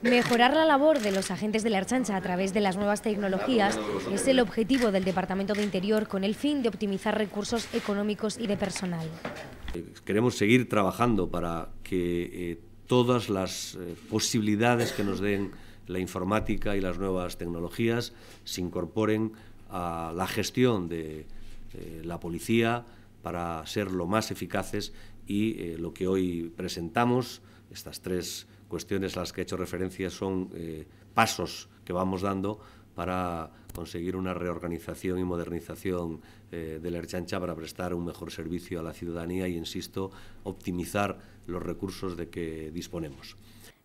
Mejorar la labor de los agentes de la Ertzaintza a través de las nuevas tecnologías es el objetivo del Departamento de Interior, con el fin de optimizar recursos económicos y de personal. Queremos seguir trabajando para que todas las posibilidades que nos den la informática y las nuevas tecnologías se incorporen a la gestión de la policía para ser lo más eficaces, y lo que hoy presentamos, estas tres cuestiones a las que he hecho referencia, son pasos que vamos dando para conseguir una reorganización y modernización de la Ertzaintza para prestar un mejor servicio a la ciudadanía y, insisto, optimizar los recursos de que disponemos.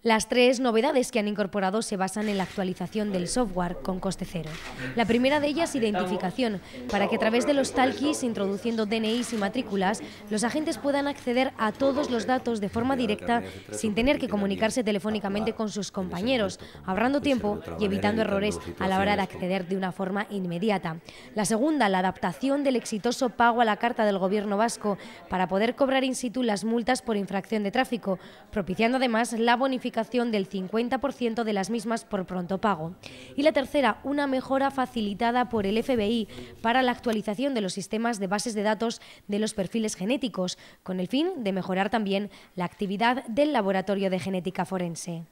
Las tres novedades que han incorporado se basan en la actualización del software con coste cero. La primera de ellas, identificación, para que a través de los talkies, introduciendo DNIs y matrículas, los agentes puedan acceder a todos los datos de forma directa sin tener que comunicarse telefónicamente con sus compañeros, ahorrando tiempo y evitando errores a la hora de acceder de una forma inmediata. La segunda, la adaptación del exitoso pago a la carta del Gobierno vasco para poder cobrar in situ las multas por infracción de tráfico, propiciando además la bonificación del 50% de las mismas por pronto pago. Y la tercera, una mejora facilitada por el FBI para la actualización de los sistemas de bases de datos de los perfiles genéticos, con el fin de mejorar también la actividad del Laboratorio de Genética Forense.